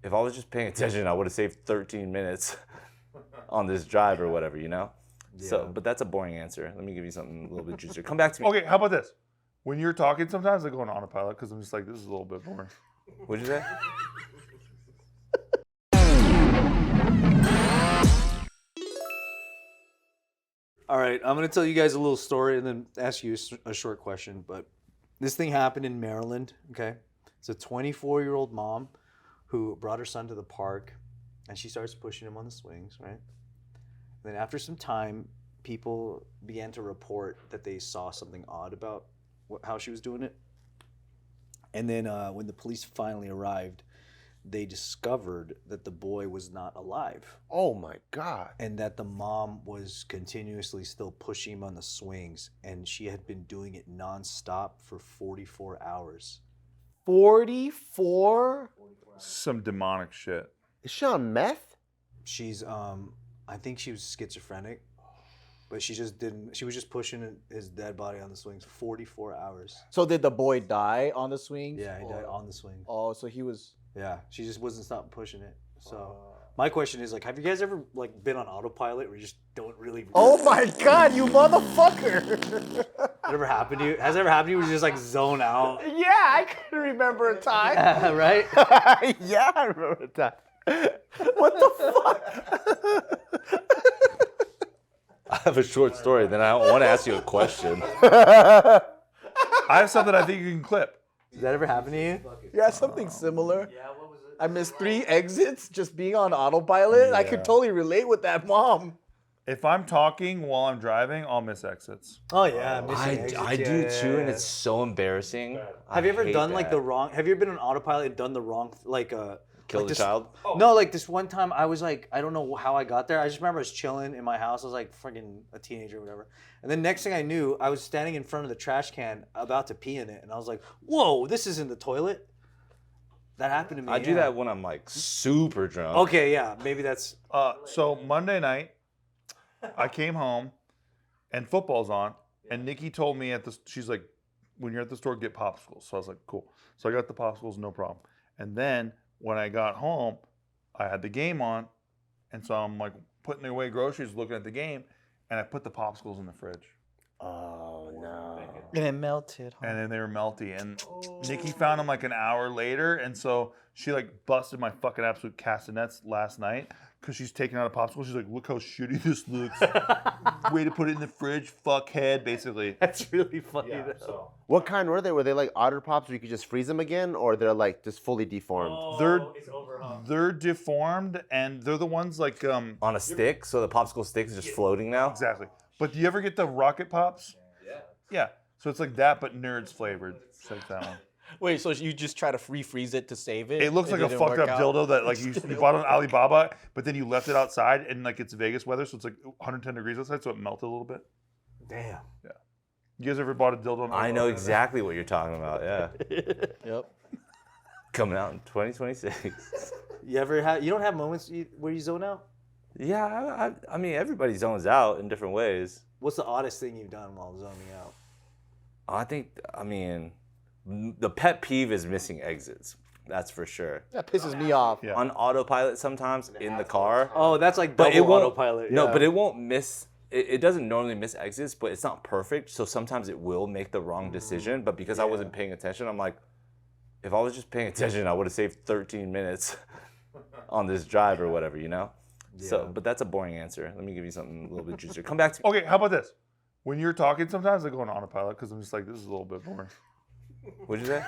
if I was just paying attention, I would have saved 13 minutes on this drive or whatever, you know? Yeah. So, but that's a boring answer. Let me give you something a little bit juicier. Come back to me. Okay, how about this? When you're talking, sometimes I go on autopilot because I'm just like, this is a little bit boring. What'd you say? All right, I'm going to tell you guys a little story and then ask you a short question. But this thing happened in Maryland, okay? It's a 24-year-old mom who brought her son to the park, and she starts pushing him on the swings, right? And then after some time, people began to report that they saw something odd about how she was doing it. And then when the police finally arrived, they discovered that the boy was not alive. Oh my God. And that the mom was continuously still pushing him on the swings, and she had been doing it nonstop for 44 hours. 44? Some demonic shit. Is she on meth? She's, I think she was schizophrenic, but she just didn't, she was just pushing his dead body on the swings 44 hours. So did the boy die on the swings? Yeah, he died on the swing. Oh, so he was... Yeah, she just wasn't stopping pushing it. So my question is, like, have you guys ever like been on autopilot where you just don't really... Oh my God, you motherfucker! That ever happened to you? Has it ever happened to you where you just like zone out? Yeah, I can remember a time. Yeah, right? Yeah, I remember a time. What the fuck? I have a short story, then I want to ask you a question. I have something I think you can clip. Does that ever happen to you? Yeah, something similar. Yeah, what was it? I missed 3 exits just being on autopilot. I could totally relate with that mom. If I'm talking while I'm driving, I'll miss exits. Oh yeah, I do too, and it's so embarrassing. Have you ever done like the wrong? Have you ever been on autopilot and done the wrong, like kill like the this, child? No, like this one time I was like, I don't know how I got there. I just remember I was chilling in my house. I was like freaking a teenager or whatever. And then next thing I knew, I was standing in front of the trash can about to pee in it, and I was like, whoa, this isn't the toilet. That happened to me. I do that when I'm like super drunk. Okay, yeah, maybe that's. So Monday night, I came home, and football's on, and Nikki told me she's like, when you're at the store, get popsicles. So I was like, cool. So I got the popsicles, no problem. And then when I got home, I had the game on, and so I'm like putting away groceries, looking at the game, and I put the popsicles in the fridge. Oh no. And it melted. And then they were melty. And Nikki found them like an hour later, and so she like busted my fucking absolute castanets last night because she's taking out a popsicle. She's like, look how shitty this looks. Way to put it in the fridge, fuckhead, basically. That's really funny though. So. What kind were they? Were they like Otter Pops where you could just freeze them again, or they're like just fully deformed? They're deformed, and they're the ones like on a stick, so the popsicle stick is just floating now. Exactly. But do you ever get the Rocket Pops? Yeah. Yeah. So it's like that, but Nerds flavored. It's like that one. Wait, so you just try to refreeze it to save it? It looks like a fucked up dildo that like you bought on Alibaba, but then you left it outside and like it's Vegas weather, so it's like 110 degrees outside, so it melted a little bit. Damn. Yeah. You guys ever bought a dildo on Alibaba? I know exactly what you're talking about, yeah. Yep. Coming out in 2026. You don't have moments where you zone out? Yeah, I mean, everybody zones out in different ways. What's the oddest thing you've done while zoning out? I mean, the pet peeve is missing exits. That's for sure. That pisses me off. Yeah. On autopilot sometimes in the car. Oh, that's like But double autopilot. No, yeah. but it won't miss. It doesn't normally miss exits, but it's not perfect. So sometimes it will make the wrong decision. But because I wasn't paying attention, I'm like, if I was just paying attention, I would have saved 13 minutes on this drive or whatever, you know? Yeah. So, but that's a boring answer. Let me give you something a little bit juicier. Come back to me. Okay, how about this? When you're talking, sometimes I go on autopilot because I'm just like, this is a little bit boring. What'd you say?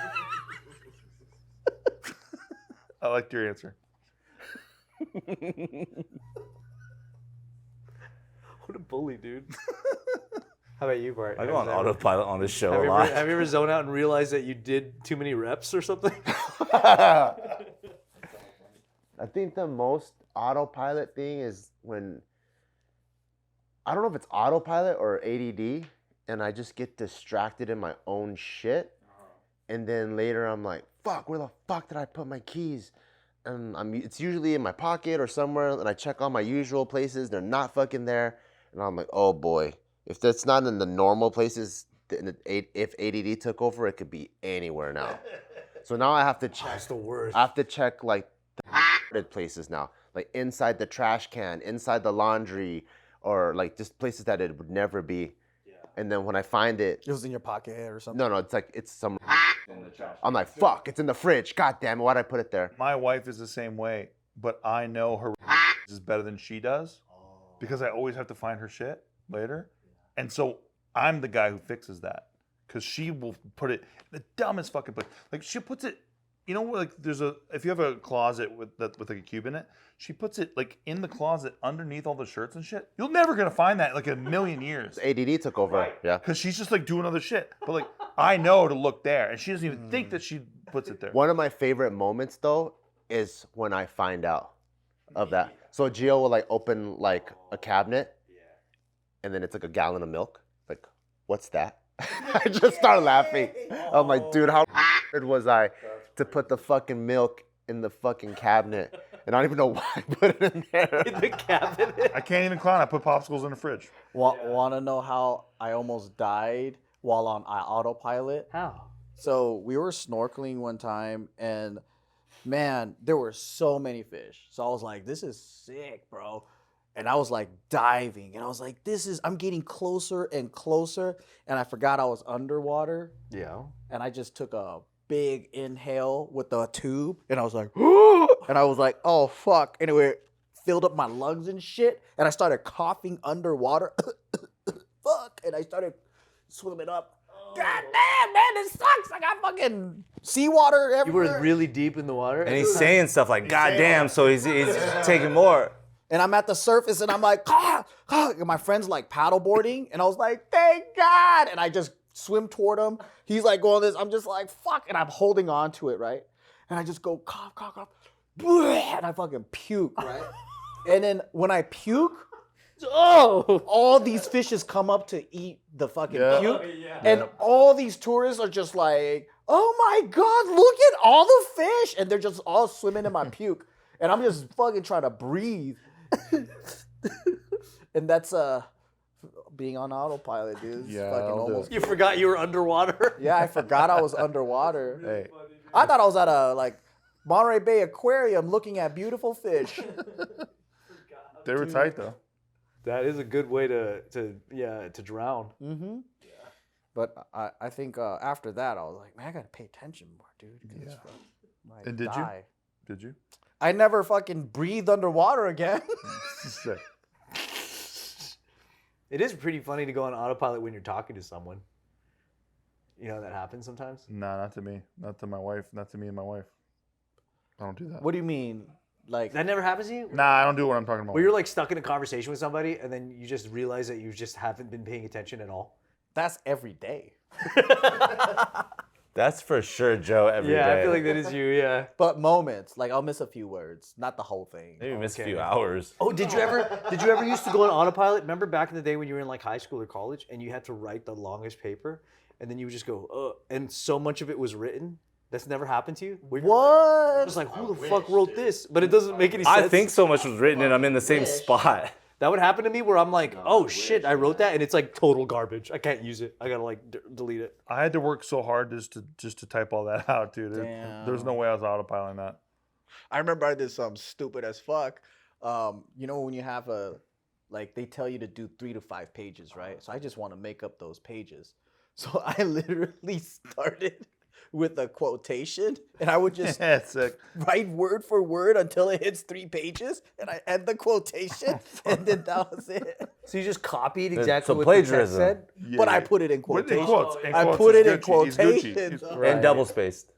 I liked your answer. What a bully, dude. How about you, Bart? I go on autopilot on this show a have lot. Have you ever zoned out and realized that you did too many reps or something? I think the most autopilot thing is when, I don't know if it's autopilot or ADD, and I just get distracted in my own shit. And then later I'm like, fuck, where the fuck did I put my keys? And it's usually in my pocket or somewhere, and I check all my usual places, they're not fucking there. And I'm like, oh boy, if that's not in the normal places, if ADD took over, it could be anywhere now. So now I have to check. That's the worst. I have to check like places now, like inside the trash can, inside the laundry, or like just places that it would never be. And then when I find it, It was in your pocket or something. no, it's like it's some. I'm like, fuck, it's in the fridge. God damn it, why'd I put it there? My wife is the same way, but I know her is better than she does because I always have to find her shit later. And so I'm the guy who fixes that because she will put it in the dumbest fucking place. Like she puts it, you know, like if you have a closet with like a cube in it, she puts it like in the closet underneath all the shirts and shit. You're never gonna find that in like a million years. ADD took over. Yeah. Because she's just like doing other shit. But like I know to look there, and she doesn't even think that she puts it there. One of my favorite moments though is when I find out of that. So Gio will like open like a cabinet, and then it's like a gallon of milk. Like, what's that? I just start laughing. I'm like, dude, how was I to put the fucking milk in the fucking cabinet? And I don't even know why I put it in there. In the cabinet. I can't even clown. I put popsicles in the fridge. Want to know how I almost died while on autopilot? How? So we were snorkeling one time, and man, there were so many fish. So I was like, this is sick, bro. And I was like diving, and I was like, I'm getting closer and closer. And I forgot I was underwater, Yeah. and I just took a big inhale with the tube, and I was like, and I was like, oh fuck. Anyway, filled up my lungs and shit, and I started coughing underwater. Fuck, and I started swimming up. God damn, man, this sucks. I got fucking seawater You everywhere. were really deep in the water? And he's saying stuff like, God damn, so he's taking more. And I'm at the surface, and I'm like, and my friend's like paddleboarding, and I was like, thank God. And I just swim toward him. He's like going this. I'm just like, fuck. And I'm holding on to it, right? And I just go, cough, cough, cough. And I fucking puke, right? And then when I puke, all these fishes come up to eat the fucking puke. And all these tourists are just like, oh my God, look at all the fish. And they're just all swimming in my puke. And I'm just fucking trying to breathe. And that's being on autopilot, dude. It's Yeah, fucking I'll do almost. You forgot you were underwater? Yeah, I forgot I was underwater. Hey, I thought I was at a like Monterey Bay Aquarium looking at beautiful fish. they were tight though. That is a good way to drown. Mm-hmm. But I think after that I was like, man, I gotta pay attention more, dude. 'Cause, like, And did you? die. Did you? I never fucking breathed underwater again. Sick. It is pretty funny to go on autopilot when you're talking to someone. You know that happens sometimes? Nah, not to me. Not to my wife. Not to me and my wife. I don't do that. What do you mean? Like That never happens to you? Nah, I don't do what I'm talking about. Where you're like stuck in a conversation with somebody and then you just realize that you just haven't been paying attention at all? that's every day. That's for sure, Joe, every day. Yeah, I feel like that is you, yeah. But moments, like I'll miss a few words, not the whole thing. Maybe miss a Okay. few hours. Oh, did you ever used to go on autopilot? Remember back in the day when you were in like high school or college and you had to write the longest paper and then you would just go, and so much of it was written? That's never happened to you? Where you're What? just like, who the fuck wrote this? But it doesn't make any sense. I think so much was written and I'm in the same spot. That would happen to me where I'm like, oh shit, I wrote that and it's like total garbage. I can't use it. I gotta like delete it. I had to work so hard just to type all that out, dude. There's no way I was autopiloting that. I remember I did something stupid as fuck. You know when you have like they tell you to do 3 to 5 pages, right? So I just want to make up those pages. So I literally started with a quotation, and I would just Yeah, sick. write word for word until it hits 3 pages, and I end the quotation, and then that was it. So you just copied exactly so what the text plagiarism. said? But I put it in What quotation. in quotes? In I quotes put is it in Gucci. He's Gucci. quotations. He's- And double spaced.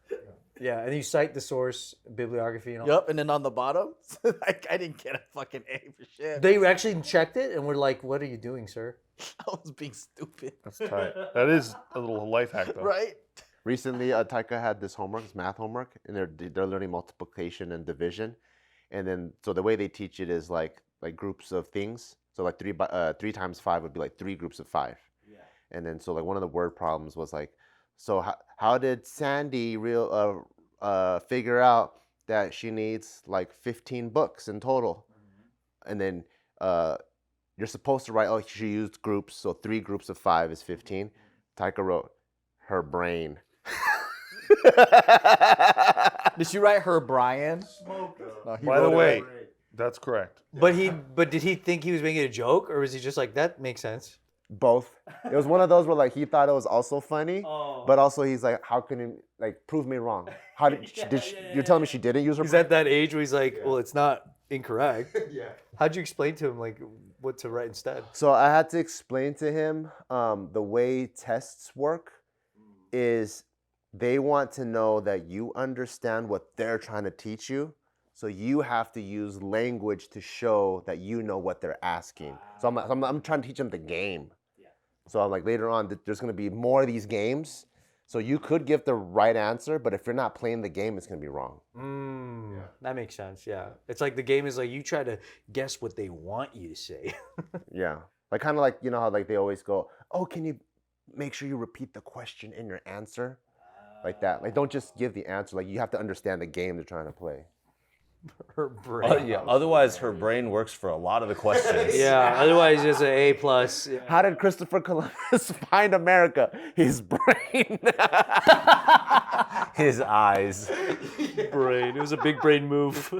Yeah, and you cite the source, bibliography, and all. Yep, and then on the bottom, like I didn't get a fucking A for shit. They actually checked it and were like, "What are you doing, sir?" I was being stupid, That's tight. That is a little life hack though. right? Recently, Taika had this homework, this math homework, and they're learning multiplication and division, and then so the way they teach it is like groups of things. So like 3 times 5 would be like 3 groups of 5. Yeah. And then so like one of the word problems was like, so how did Sandy figure out that she needs like 15 books in total? Mm-hmm. And then you're supposed to write, oh, she used groups, so 3 groups of 5 is 15. Taika wrote her brain. Did she write her Brian? No, he By the wrote it way, right. that's correct. But did he think he was making a joke, or was he just like, that makes sense? Both. It was one of those where like he thought it was also funny, but also he's like, how can you like prove me wrong? How did you're telling me she didn't use her? He's at that age where he's like, well, it's not incorrect. How'd you explain to him like what to write instead? So I had to explain to him the way tests work is they want to know that you understand what they're trying to teach you. So you have to use language to show that you know what they're asking. So I'm trying to teach them the game. So I'm like, later on, there's going to be more of these games. So you could give the right answer, but if you're not playing the game, it's going to be wrong. That makes sense. Yeah, it's like the game is like you try to guess what they want you to say. Yeah. Like kind of like, you know how like they always go, oh, can you make sure you repeat the question in your answer? Like that. Like don't just give the answer. Like you have to understand the game they're trying to play. Her brain. Yeah. Otherwise, her brain works for a lot of the questions. Yeah. Otherwise, it's an A plus. How did Christopher Columbus find America? His brain. His eyes. Brain. It was a big brain move.